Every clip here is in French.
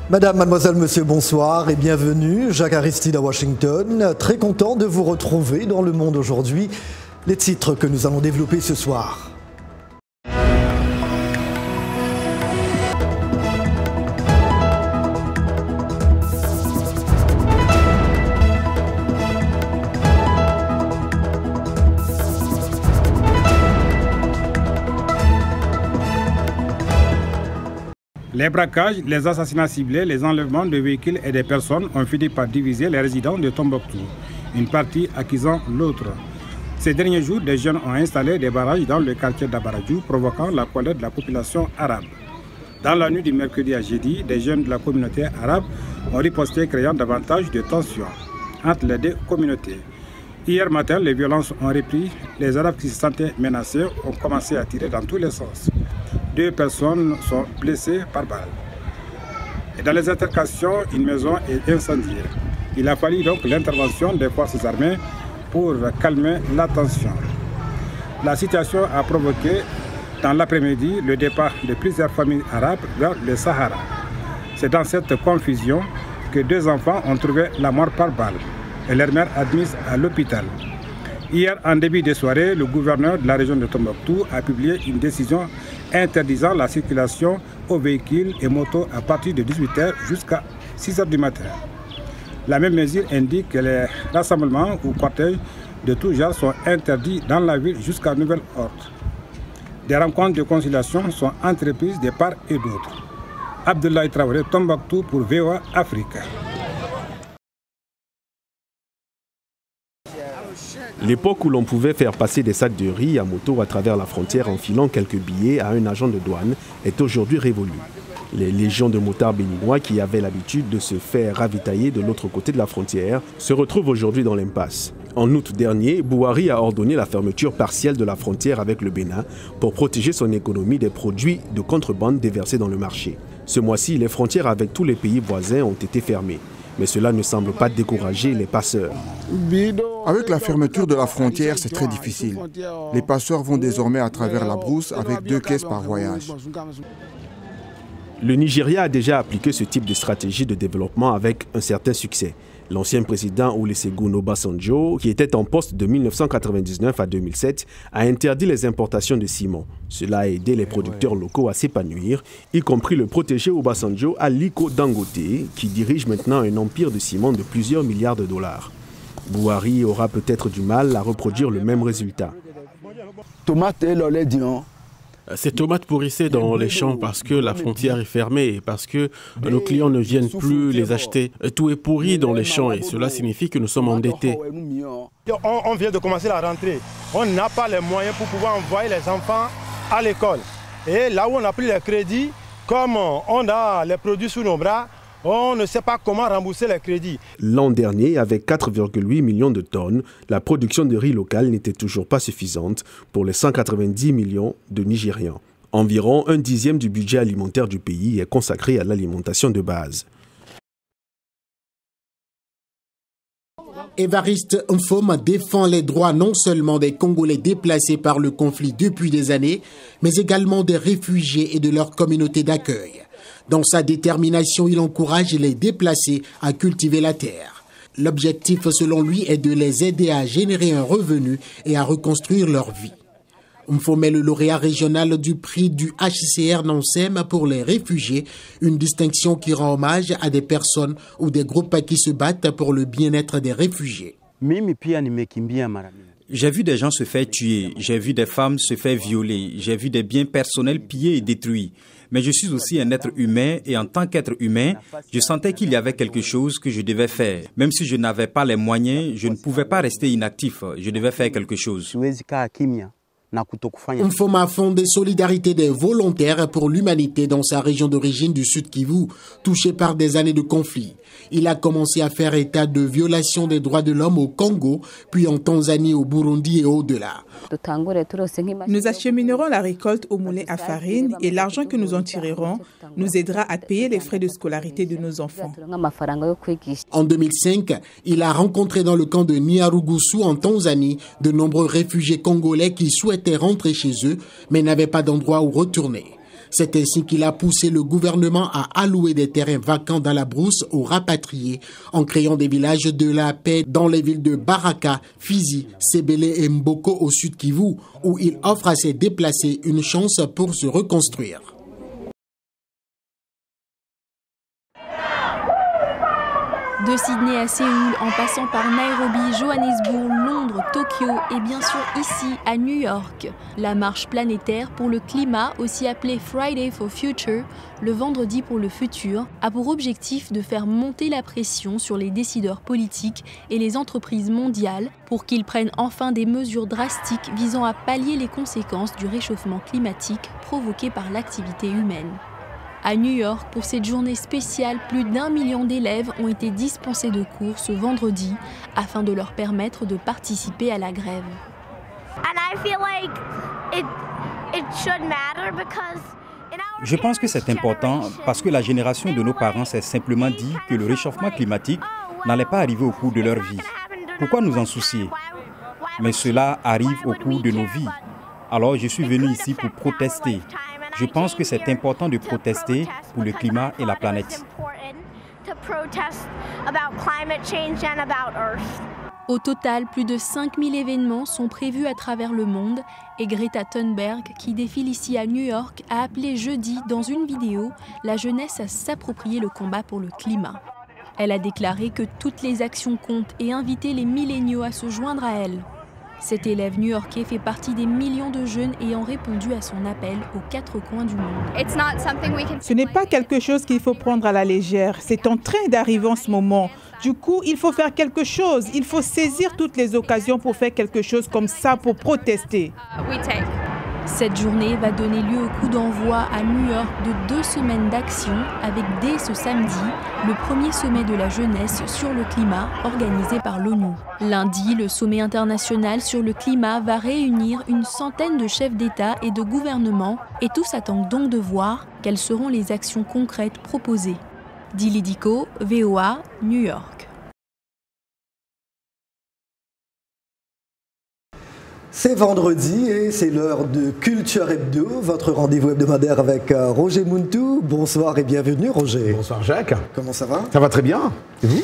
Madame, mademoiselle, monsieur, bonsoir et bienvenue. Jacques Aristide à Washington. Très content de vous retrouver dans Le Monde aujourd'hui. Les titres que nous allons développer ce soir. Les braquages, les assassinats ciblés, les enlèvements de véhicules et des personnes ont fini par diviser les résidents de Tombouctou, une partie accusant l'autre. Ces derniers jours, des jeunes ont installé des barrages dans le quartier d'Abaradjou, provoquant la colère de la population arabe. Dans la nuit du mercredi à jeudi, des jeunes de la communauté arabe ont riposté, créant davantage de tensions entre les deux communautés. Hier matin, les violences ont repris. Les Arabes qui se sentaient menacés ont commencé à tirer dans tous les sens. 2 personnes sont blessées par balle. Et dans les altercations, une maison est incendiée. Il a fallu donc l'intervention des forces armées pour calmer la tension. La situation a provoqué dans l'après-midi le départ de plusieurs familles arabes vers le Sahara. C'est dans cette confusion que 2 enfants ont trouvé la mort par balle et leur mère admise à l'hôpital. Hier, en début de soirée, le gouverneur de la région de Tombouctou a publié une décision interdisant la circulation aux véhicules et motos à partir de 18h jusqu'à 6h du matin. La même mesure indique que les rassemblements ou cortèges de tout genre sont interdits dans la ville jusqu'à nouvel ordre. Des rencontres de conciliation sont entreprises de part et d'autre. Abdoulaye Traoré, Tombouctou pour VOA Afrique. L'époque où l'on pouvait faire passer des sacs de riz à moto à travers la frontière en filant quelques billets à un agent de douane est aujourd'hui révolue. Les légions de motards béninois qui avaient l'habitude de se faire ravitailler de l'autre côté de la frontière se retrouvent aujourd'hui dans l'impasse. En août dernier, Bouhari a ordonné la fermeture partielle de la frontière avec le Bénin pour protéger son économie des produits de contrebande déversés dans le marché. Ce mois-ci, les frontières avec tous les pays voisins ont été fermées. Mais cela ne semble pas décourager les passeurs. Avec la fermeture de la frontière, c'est très difficile. Les passeurs vont désormais à travers la brousse avec 2 caisses par voyage. Le Nigeria a déjà appliqué ce type de stratégie de développement avec un certain succès. L'ancien président Olusegun Obasanjo, qui était en poste de 1999 à 2007, a interdit les importations de ciment. Cela a aidé les producteurs locaux à s'épanouir, y compris le protégé Obasanjo Aliko Dangote, qui dirige maintenant un empire de ciment de plusieurs milliards de dollars. Bouhari aura peut-être du mal à reproduire le même résultat. Ces tomates pourrissaient dans les champs parce que la frontière est fermée et parce que nos clients ne viennent plus les acheter. Tout est pourri dans les champs et cela signifie que nous sommes endettés. On vient de commencer la rentrée. On n'a pas les moyens pour pouvoir envoyer les enfants à l'école. Et là où on a pris les crédits, comme on a les produits sous nos bras, on ne sait pas comment rembourser les crédits. L'an dernier, avec 4,8 millions de tonnes, la production de riz local n'était toujours pas suffisante pour les 190 millions de Nigérians. Environ 1/10 du budget alimentaire du pays est consacré à l'alimentation de base. Évariste Mfom défend les droits non seulement des Congolais déplacés par le conflit depuis des années, mais également des réfugiés et de leur communauté d'accueil. Dans sa détermination, il encourage les déplacés à cultiver la terre. L'objectif, selon lui, est de les aider à générer un revenu et à reconstruire leur vie. Mfom est le lauréat régional du prix du HCR Nansem pour les réfugiés, une distinction qui rend hommage à des personnes ou des groupes qui se battent pour le bien-être des réfugiés. J'ai vu des gens se faire tuer, j'ai vu des femmes se faire violer, j'ai vu des biens personnels pillés et détruits. Mais je suis aussi un être humain et en tant qu'être humain, je sentais qu'il y avait quelque chose que je devais faire. Même si je n'avais pas les moyens, je ne pouvais pas rester inactif, je devais faire quelque chose. Mfom a fondé Solidarité des volontaires pour l'humanité dans sa région d'origine du Sud Kivu, touchée par des années de conflit. Il a commencé à faire état de violations des droits de l'homme au Congo, puis en Tanzanie, au Burundi et au-delà. Nous acheminerons la récolte au moulin à farine et l'argent que nous en tirerons nous aidera à payer les frais de scolarité de nos enfants. En 2005, il a rencontré dans le camp de Nyarugusu en Tanzanie de nombreux réfugiés congolais qui souhaitaient rentrer chez eux mais n'avaient pas d'endroit où retourner. C'est ainsi qu'il a poussé le gouvernement à allouer des terrains vacants dans la brousse aux rapatriés en créant des villages de la paix dans les villes de Baraka, Fizi, Sebele et Mboko au sud Kivu, où il offre à ses déplacés une chance pour se reconstruire. De Sydney à Séoul, en passant par Nairobi, Johannesburg, Londres, Tokyo et bien sûr ici à New York. La marche planétaire pour le climat, aussi appelée Friday for Future, le vendredi pour le futur, a pour objectif de faire monter la pression sur les décideurs politiques et les entreprises mondiales pour qu'ils prennent enfin des mesures drastiques visant à pallier les conséquences du réchauffement climatique provoqué par l'activité humaine. À New York, pour cette journée spéciale, plus d'1 million d'élèves ont été dispensés de cours ce vendredi afin de leur permettre de participer à la grève. Je pense que c'est important parce que la génération de nos parents s'est simplement dit que le réchauffement climatique n'allait pas arriver au cours de leur vie. Pourquoi nous en soucier? Mais cela arrive au cours de nos vies. Alors je suis venu ici pour protester. Je pense que c'est important de protester pour le climat et la planète. Au total, plus de 5000 événements sont prévus à travers le monde et Greta Thunberg, qui défile ici à New York, a appelé jeudi dans une vidéo la jeunesse à s'approprier le combat pour le climat. Elle a déclaré que toutes les actions comptent et invité les milléniaux à se joindre à elle. Cet élève new-yorkais fait partie des millions de jeunes ayant répondu à son appel aux 4 coins du monde. Ce n'est pas quelque chose qu'il faut prendre à la légère. C'est en train d'arriver en ce moment. Du coup, il faut faire quelque chose. Il faut saisir toutes les occasions pour faire quelque chose comme ça, pour protester. Cette journée va donner lieu au coup d'envoi à New York de 2 semaines d'action avec dès ce samedi le premier sommet de la jeunesse sur le climat organisé par l'ONU. Lundi, le sommet international sur le climat va réunir une centaine de chefs d'État et de gouvernement et tous attendent donc de voir quelles seront les actions concrètes proposées. Dili Diko, VOA, New York. C'est vendredi et c'est l'heure de Culture Hebdo, votre rendez-vous hebdomadaire avec Roger Muntu. Bonsoir et bienvenue Roger. Bonsoir Jacques. Comment ça va? Ça va très bien. Et vous?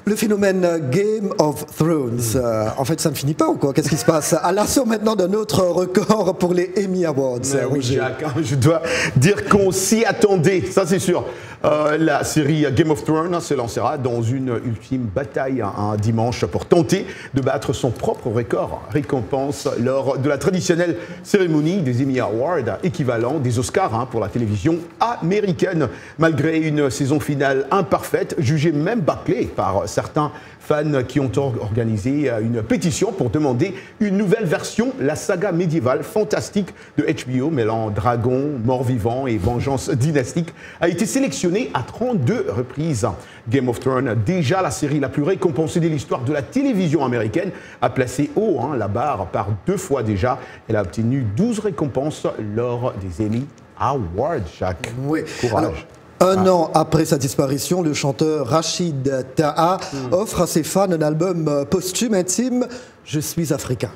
Le phénomène Game of Thrones, en fait ça ne finit pas ou quoi? Qu'est-ce qui se passe? À l'assaut maintenant d'un autre record pour les Emmy Awards. Oui, Jacques, je dois dire qu'on s'y attendait, ça c'est sûr. La série Game of Thrones se lancera dans une ultime bataille un dimanche pour tenter de battre son propre record. Récompense lors de la traditionnelle cérémonie des Emmy Awards, équivalent des Oscars pour la télévision américaine. Malgré une saison finale imparfaite, jugée même bâclée par certains fans qui ont organisé une pétition pour demander une nouvelle version, la saga médiévale fantastique de HBO mêlant dragons, morts-vivants et vengeance dynastique, a été sélectionnée à 32 reprises. Game of Thrones, déjà la série la plus récompensée de l'histoire de la télévision américaine, a placé haut la barre par 2 fois déjà. Elle a obtenu 12 récompenses lors des Emmy Awards, Jacques. Oui. Courage. Un an après sa disparition, le chanteur Rachid Taha offre à ses fans un album posthume intime, Je suis africain.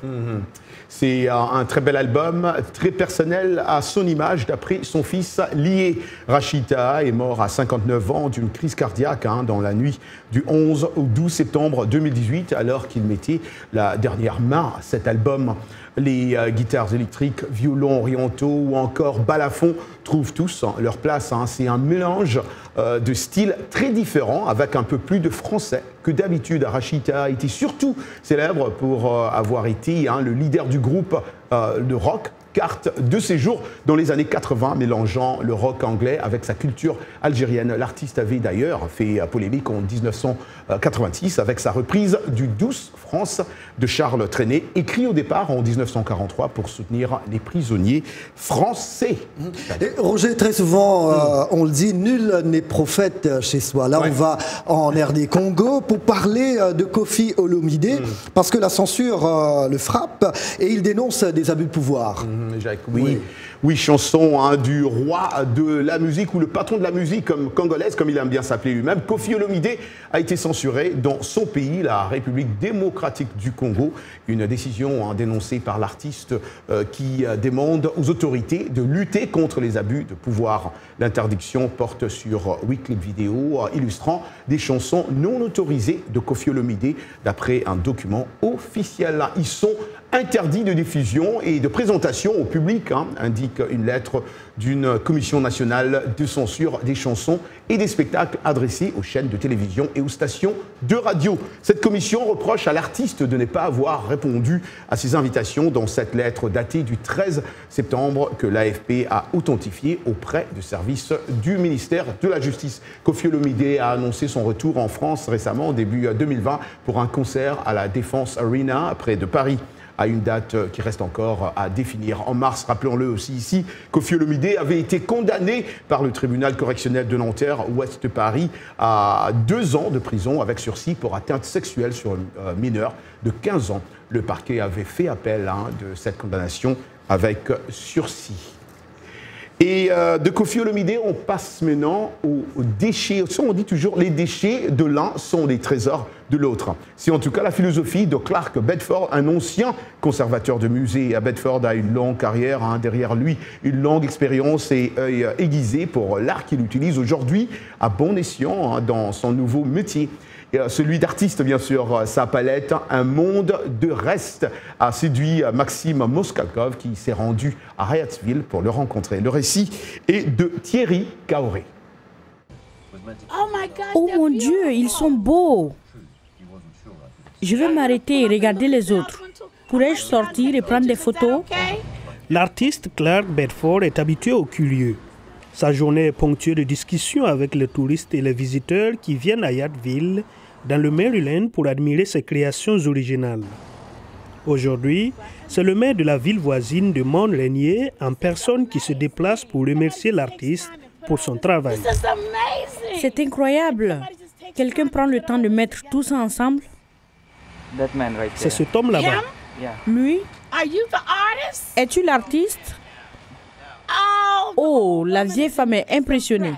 C'est un très bel album, très personnel à son image, d'après son fils lié. Rachid Taha est mort à 59 ans d'une crise cardiaque dans la nuit du 11 au 12 septembre 2018, alors qu'il mettait la dernière main à cet album. Les guitares électriques, violons orientaux ou encore balafons trouvent tous leur place. C'est un mélange de styles très différents avec un peu plus de français que d'habitude. Rachid Taha était surtout célèbre pour avoir été le leader du groupe de rock Carte de séjour dans les années 80, mélangeant le rock anglais avec sa culture algérienne. L'artiste avait d'ailleurs fait polémique en 1986 avec sa reprise du Douce France de Charles Trenet, écrit au départ en 1943 pour soutenir les prisonniers français. Et Roger, très souvent, on le dit, nul n'est prophète chez soi. Là, on va en RD Congo pour parler de Koffi Olomidé, parce que la censure le frappe et il dénonce des abus de pouvoir. Jacques, oui. Oui, chanson hein, du roi de la musique ou le patron de la musique congolaise, comme il aime bien s'appeler lui-même. Koffi Olomidé a été censuré dans son pays, la République démocratique du Congo. Une décision hein, dénoncée par l'artiste qui demande aux autorités de lutter contre les abus de pouvoir. L'interdiction porte sur 8 clips vidéo illustrant des chansons non autorisées de Koffi Olomidé, d'après un document officiel. Ils sont interdits de diffusion et de présentation au public, hein, indique une lettre d'une commission nationale de censure des chansons et des spectacles adressés aux chaînes de télévision et aux stations de radio. Cette commission reproche à l'artiste de ne pas avoir répondu à ses invitations dans cette lettre datée du 13 septembre que l'AFP a authentifiée auprès du service du ministère de la Justice. Koffi Olomidé a annoncé son retour en France récemment, début 2020, pour un concert à la Défense Arena, près de Paris, à une date qui reste encore à définir. En mars, rappelons-le aussi ici, Koffi Olomidé avait été condamné par le tribunal correctionnel de Nanterre, ouest de Paris, à 2 ans de prison avec sursis pour atteinte sexuelle sur un mineur de 15 ans. Le parquet avait fait appel hein, de cette condamnation avec sursis. Et de Koffi Olomidé, on passe maintenant aux déchets. On dit toujours les déchets de l'un sont les trésors de l'autre. C'est en tout cas la philosophie de Clark Bedford, un ancien conservateur de musée. Bedford a une longue carrière hein, derrière lui, une longue expérience et œil aiguisé pour l'art qu'il utilise aujourd'hui à bon escient hein, dans son nouveau métier. Celui d'artiste, bien sûr, sa palette, un monde de reste, a séduit Maxime Moskalkov qui s'est rendu à Hyattsville pour le rencontrer. Le récit est de Thierry Kaoré. Oh mon Dieu, ils sont beaux! Je vais m'arrêter et regarder les autres. Pourrais-je sortir et prendre des photos? L'artiste Clark Bedford est habitué au curieux. Sa journée est ponctuée de discussions avec les touristes et les visiteurs qui viennent à Hyattsville, dans le Maryland, pour admirer ses créations originales. Aujourd'hui, c'est le maire de la ville voisine de Mont-Rainier en personne qui se déplace pour remercier l'artiste pour son travail. C'est incroyable. Quelqu'un prend le temps de mettre tout ça ensemble? C'est cet homme là-bas. Lui? Es-tu l'artiste? Oh, la vieille femme est impressionnée.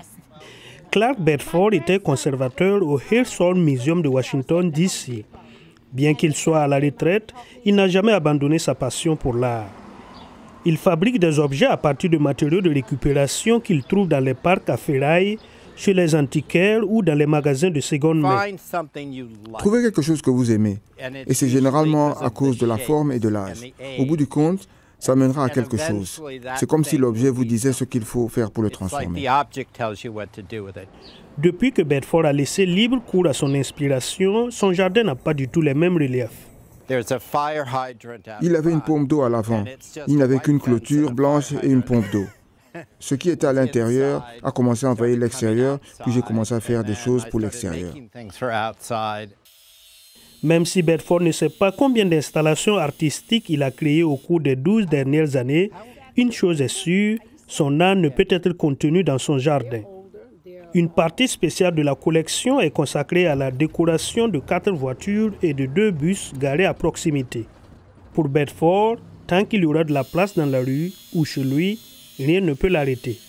Clark Bedford était conservateur au Hearthstone Museum de Washington, D.C. Bien qu'il soit à la retraite, il n'a jamais abandonné sa passion pour l'art. Il fabrique des objets à partir de matériaux de récupération qu'il trouve dans les parcs à ferraille, chez les antiquaires ou dans les magasins de seconde main. Trouvez quelque chose que vous aimez, et c'est généralement à cause de la forme et de l'âge. Au bout du compte, ça mènera à quelque chose. C'est comme si l'objet vous disait ce qu'il faut faire pour le transformer. Depuis que Bedford a laissé libre cours à son inspiration, son jardin n'a pas du tout les mêmes reliefs. Il avait une pompe d'eau à l'avant. Il n'avait qu'une clôture blanche et une pompe d'eau. Ce qui était à l'intérieur a commencé à envahir l'extérieur, puis j'ai commencé à faire des choses pour l'extérieur. Même si Bedford ne sait pas combien d'installations artistiques il a créées au cours des 12 dernières années, une chose est sûre, son art ne peut être contenu dans son jardin. Une partie spéciale de la collection est consacrée à la décoration de 4 voitures et de 2 bus garés à proximité. Pour Bedford, tant qu'il y aura de la place dans la rue ou chez lui, rien ne peut l'arrêter.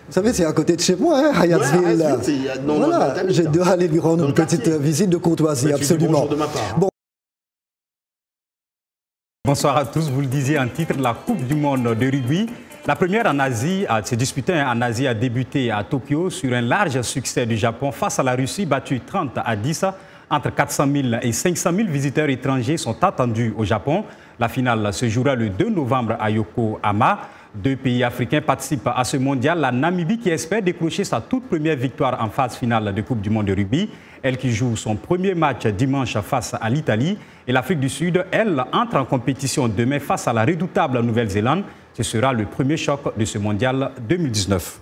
Vous savez, c'est à côté de chez moi, hein, Hyattsville. Voilà, je dois aller lui rendre une petite visite de courtoisie, absolument. Bonjour de ma part. Bon. Bonsoir à tous, vous le disiez en titre, la Coupe du monde de rugby. La première en Asie, se disputer en Asie, a débuté à Tokyo sur un large succès du Japon face à la Russie, battue 30-10. Entre 400 000 et 500 000 visiteurs étrangers sont attendus au Japon. La finale se jouera le 2 novembre à Yokohama. 2 pays africains participent à ce mondial. La Namibie qui espère décrocher sa toute première victoire en phase finale de Coupe du monde de rugby. Elle qui joue son premier match dimanche face à l'Italie. Et l'Afrique du Sud, elle, entre en compétition demain face à la redoutable Nouvelle-Zélande. Ce sera le premier choc de ce mondial 2019.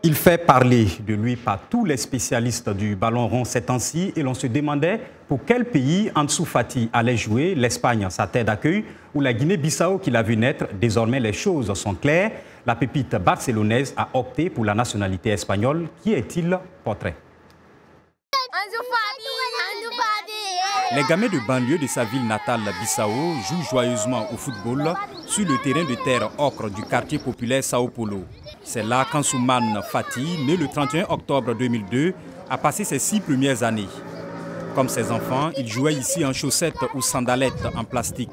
Il fait parler de lui par tous les spécialistes du ballon rond ces temps-ci et l'on se demandait pour quel pays Ansu Fati allait jouer, l'Espagne, sa terre d'accueil, ou la Guinée-Bissau qui l'a vu naître. Désormais, les choses sont claires. La pépite barcelonaise a opté pour la nationalité espagnole. Qui est-il? Portrait. Les gamins de banlieue de sa ville natale, Bissau, jouent joyeusement au football sur le terrain de terre ocre du quartier populaire Sao Paulo. C'est là qu'Ansoumane Fati, né le 31 octobre 2002, a passé ses 6 premières années. Comme ses enfants, il jouait ici en chaussettes ou sandalettes en plastique.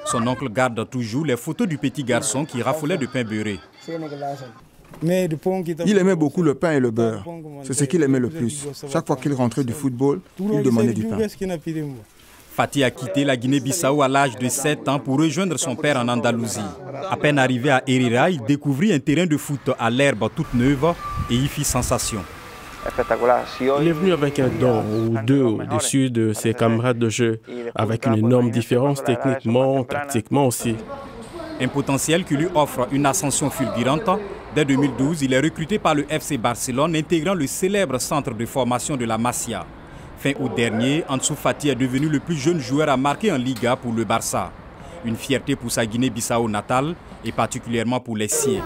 Son oncle garde toujours les photos du petit garçon qui raffolait de pain beurré. Il aimait beaucoup le pain et le beurre. C'est ce qu'il aimait le plus. Chaque fois qu'il rentrait du football, il demandait du pain. Fati a quitté la Guinée-Bissau à l'âge de 7 ans pour rejoindre son père en Andalousie. À peine arrivé à Herrera, il découvrit un terrain de foot à l'herbe toute neuve et y fit sensation. Il est venu avec un don ou deux au-dessus de ses camarades de jeu, avec une énorme différence techniquement, tactiquement aussi. Un potentiel qui lui offre une ascension fulgurante. Dès 2012, il est recruté par le FC Barcelone, intégrant le célèbre centre de formation de la Masia. Fin août dernier, Ansou Fati est devenu le plus jeune joueur à marquer en Liga pour le Barça. Une fierté pour sa Guinée-Bissau natale et particulièrement pour les siens.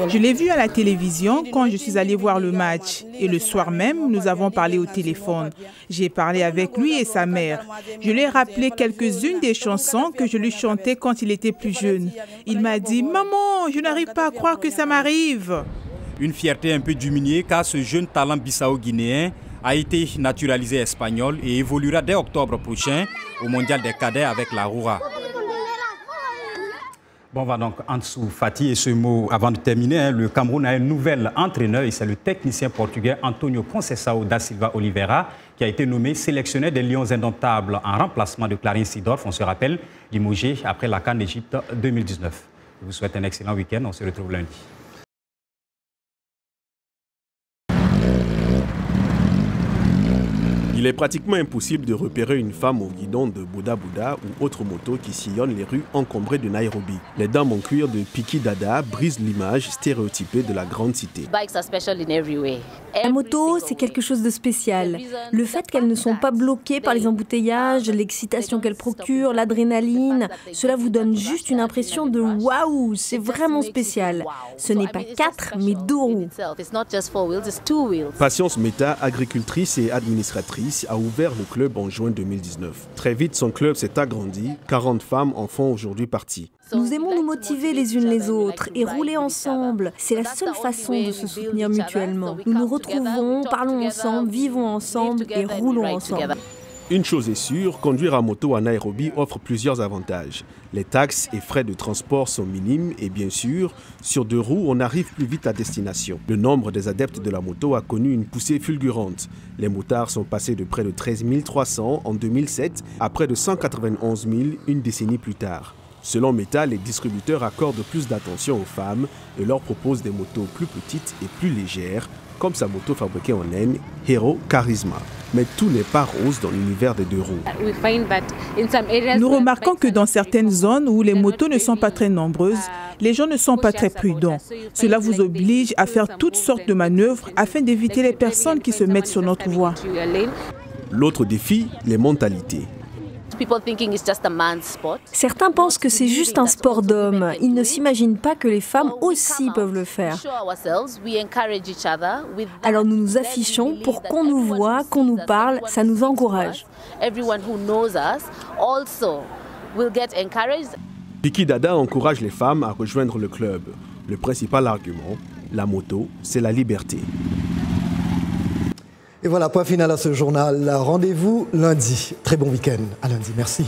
Je l'ai vu à la télévision quand je suis allé voir le match. Et le soir même, nous avons parlé au téléphone. J'ai parlé avec lui et sa mère. Je lui ai rappelé quelques-unes des chansons que je lui chantais quand il était plus jeune. Il m'a dit « Maman, je n'arrive pas à croire que ça m'arrive ». Une fierté un peu diminuée car ce jeune talent bissau-guinéen a été naturalisé espagnol et évoluera dès octobre prochain au Mondial des cadets avec la Roura. Bon, on va donc Ansou Fati et ce mot avant de terminer. Le Cameroun a un nouvel entraîneur et c'est le technicien portugais Antonio Conceição da Silva Oliveira qui a été nommé sélectionneur des Lions indomptables en remplacement de Clarence Seedorf. On se rappelle, limogé après la CAN d'Égypte 2019. Je vous souhaite un excellent week-end. On se retrouve lundi. Il est pratiquement impossible de repérer une femme au guidon de Boda Boda ou autre moto qui sillonne les rues encombrées de Nairobi. Les dames en cuir de Piki Dada brisent l'image stéréotypée de la grande cité. La moto, c'est quelque chose de spécial. Le fait qu'elles ne sont pas bloquées par les embouteillages, l'excitation qu'elles procurent, l'adrénaline, cela vous donne juste une impression de waouh, c'est vraiment spécial. Ce n'est pas 4, mais 2 roues. Patience Meta, agricultrice et administratrice, a ouvert le club en juin 2019. Très vite, son club s'est agrandi. 40 femmes en font aujourd'hui partie. Nous aimons nous motiver les unes les autres et rouler ensemble. C'est la seule façon de se soutenir mutuellement. Nous nous retrouvons, parlons ensemble, vivons ensemble et roulons ensemble. Une chose est sûre, conduire à moto à Nairobi offre plusieurs avantages. Les taxes et frais de transport sont minimes et bien sûr, sur 2 roues, on arrive plus vite à destination. Le nombre des adeptes de la moto a connu une poussée fulgurante. Les motards sont passés de près de 13 300 en 2007 à près de 191 000 une décennie plus tard. Selon Meta, les distributeurs accordent plus d'attention aux femmes et leur proposent des motos plus petites et plus légères, comme sa moto fabriquée en Inde, Hero Charisma. Mais tout n'est pas rose dans l'univers des 2 roues. Nous remarquons que dans certaines zones où les motos ne sont pas très nombreuses, les gens ne sont pas très prudents. Cela vous oblige à faire toutes sortes de manœuvres afin d'éviter les personnes qui se mettent sur notre voie. L'autre défi, les mentalités. Certains pensent que c'est juste un sport d'hommes. Ils ne s'imaginent pas que les femmes aussi peuvent le faire. Alors nous nous affichons pour qu'on nous voit, qu'on nous parle, ça nous encourage. Piki Dada encourage les femmes à rejoindre le club. Le principal argument, la moto, c'est la liberté. Et voilà, point final à ce journal. Rendez-vous lundi. Très bon week-end. À lundi. Merci.